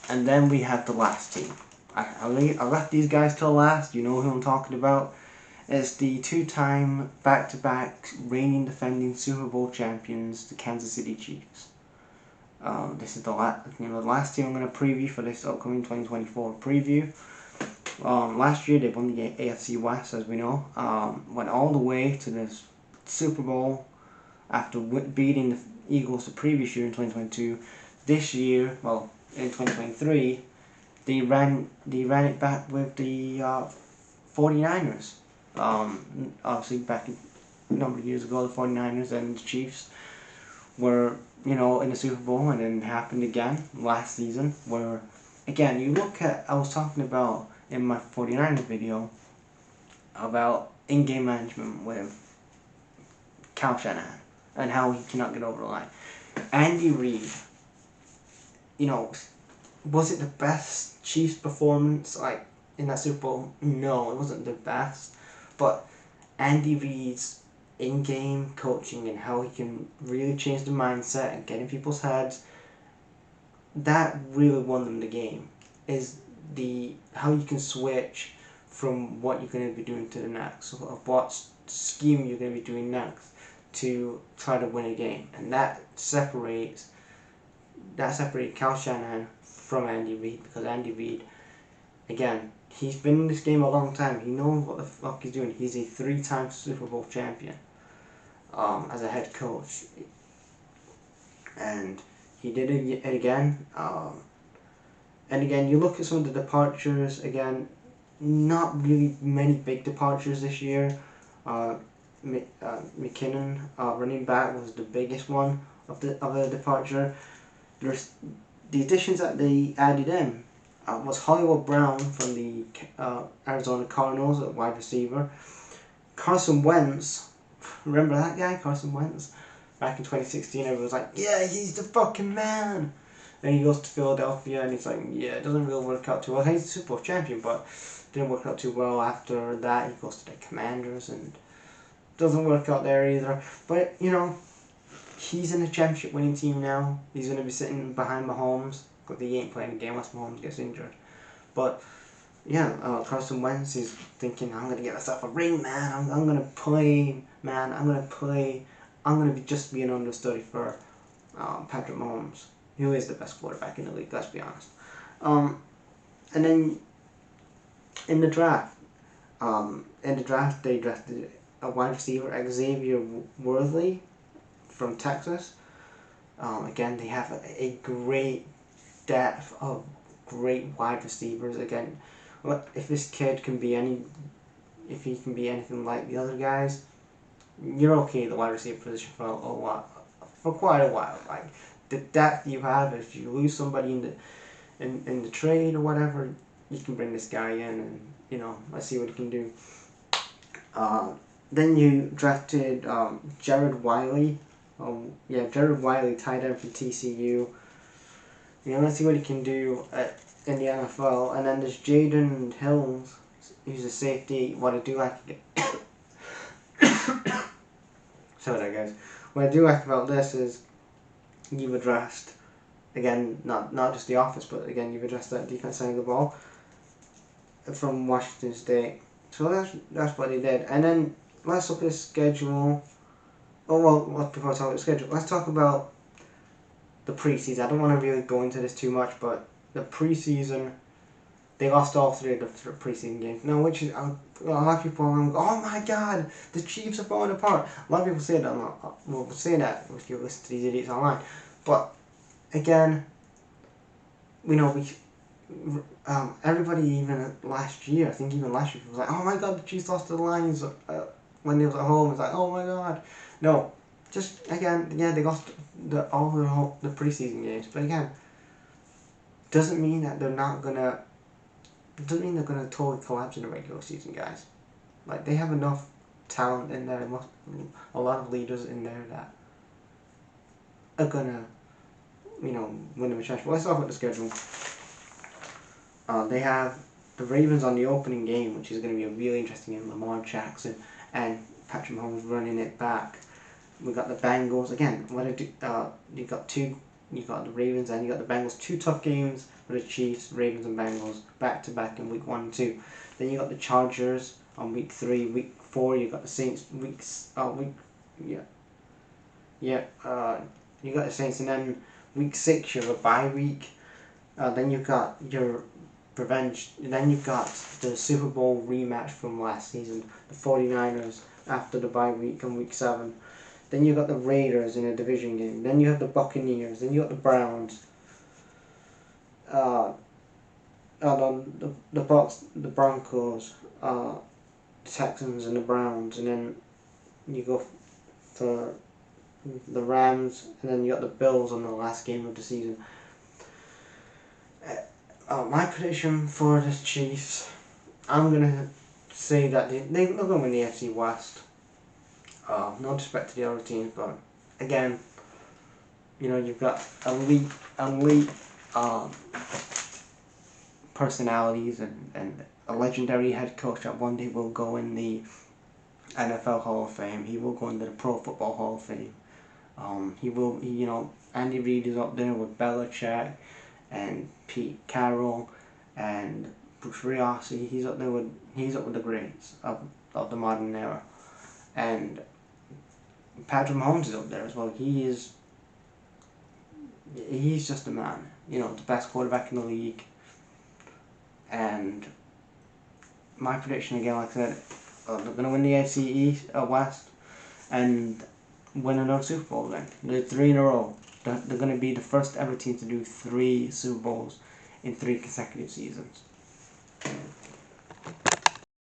And then we have the last team. I left these guys till last. You know who I'm talking about. It's the two-time back-to-back reigning defending Super Bowl champions, the Kansas City Chiefs. This is the last team I'm going to preview for this upcoming 2024 preview. Last year they won the AFC West, as we know. Went all the way to this Super Bowl after beating the Eagles the previous year in 2022. This year, well, in 2023, they ran it back with the 49ers. Obviously, back a number of years ago, the 49ers and the Chiefs were, in the Super Bowl, and then it happened again last season, where, again, you look at, I was talking about in my 49ers video about in-game management with Kyle Shanahan and how he cannot get over the line. Andy Reid, was it the best Chiefs performance in that Super Bowl? No, it wasn't the best, but Andy Reid's in-game coaching and how he can really change the mindset and get in people's heads, that really won them the game. Is how you can switch from what you're going to be doing to the next, of what scheme you're going to be doing next to try to win a game, and that separates Kyle Shanahan from Andy Reid, because Andy Reid, again, he's been in this game a long time. He knows what the fuck he's doing. He's a 3-time Super Bowl champion as a head coach, and he did it again. And again, you look at some of the departures. Again, not really many big departures this year. McKinnon, running back, was the biggest one of the departure. There's the additions that they added in was Hollywood Brown from the Arizona Cardinals at wide receiver. Carson Wentz, remember that guy, Carson Wentz? Back in 2016, everyone was like, yeah, he's the fucking man. Then he goes to Philadelphia and he's like, yeah, it doesn't really work out too well. He's a Super Bowl champion, but didn't work out too well after that. He goes to the Commanders and doesn't work out there either. But, he's in a championship winning team now. He's going to be sitting behind Mahomes, because he ain't playing the game unless Mahomes gets injured. But, yeah, Carson Wentz is thinking, I'm going to get myself a ring, man. I'm going to play, man. I'm going to just be an understudy for Patrick Mahomes, who is the best quarterback in the league, let's be honest. And then in the draft, they drafted a wide receiver, Xavier Worthy from Texas. Again, they have a great depth of great wide receivers. Again, if this kid can be if he can be anything like the other guys, you're okay at the wide receiver position for quite a while. Like, the depth you have, if you lose somebody in the trade or whatever, you can bring this guy in and let's see what he can do. Then you drafted Jared Wiley. Jared Wiley, tight end from TCU. Let's see what he can do in the NFL. And then there's Jaden Hills, who's a safety. What I do like sorry guys. What I do like about this is you've addressed, again, not just the offense, but again you've addressed that defense side of the ball from Washington State. So that's what they did. And then let's look at the schedule. Before I talk about the schedule, let's talk about the preseason. I don't want to really go into this too much, but the preseason, they lost all 3 of the preseason games. Now, which is, a lot of people are going, oh my god, the Chiefs are falling apart. A lot of people say that. We'll say that if you listen to these idiots online. But, again, everybody, even last year, I think even last year, people was like, oh my god, the Chiefs lost to the Lions when they was at home. It's like, oh my god. No, just, again, yeah, they lost all the preseason games, but again, doesn't mean that they're gonna totally collapse in the regular season, guys. Like, they have enough talent in there, a lot of leaders in there that are gonna, win them a championship. Let's talk about the schedule. They have the Ravens on the opening game, which is going to be a really interesting game. Lamar Jackson and Patrick Mahomes running it back. We got the Bengals again. You got 2 you got the Ravens and you got the Bengals. 2 tough games for the Chiefs, Ravens and Bengals back to back in week 1 and 2. Then you got the Chargers on week 3. Week 4 you got the Saints. You got the Saints, and then week 6 you have a bye week. Then you've got your revenge. Then you've got the Super Bowl rematch from last season, the 49ers after the bye week on week 7. Then you got the Raiders in a division game. Then you have the Buccaneers. Then you got the Browns. The Bucks, the Broncos, the Texans, and the Browns. And then you go for the Rams, and then you got the Bills on the last game of the season. My prediction for the Chiefs, I'm gonna say that they're gonna win the AFC West. No disrespect to the other teams, but again, you've got elite personalities and a legendary head coach that one day will go in the NFL Hall of Fame. He will go into the Pro Football Hall of Fame. Andy Reid is up there with Belichick and Pete Carroll and Bruce Riossi. He's up with the greats of the modern era. And Patrick Mahomes is up there as well. He's just a man. The best quarterback in the league. And my prediction again, like I said, they're gonna win the AFC West and win another Super Bowl. Then they're 3 in a row. They're gonna be the first ever team to do 3 Super Bowls in 3 consecutive seasons.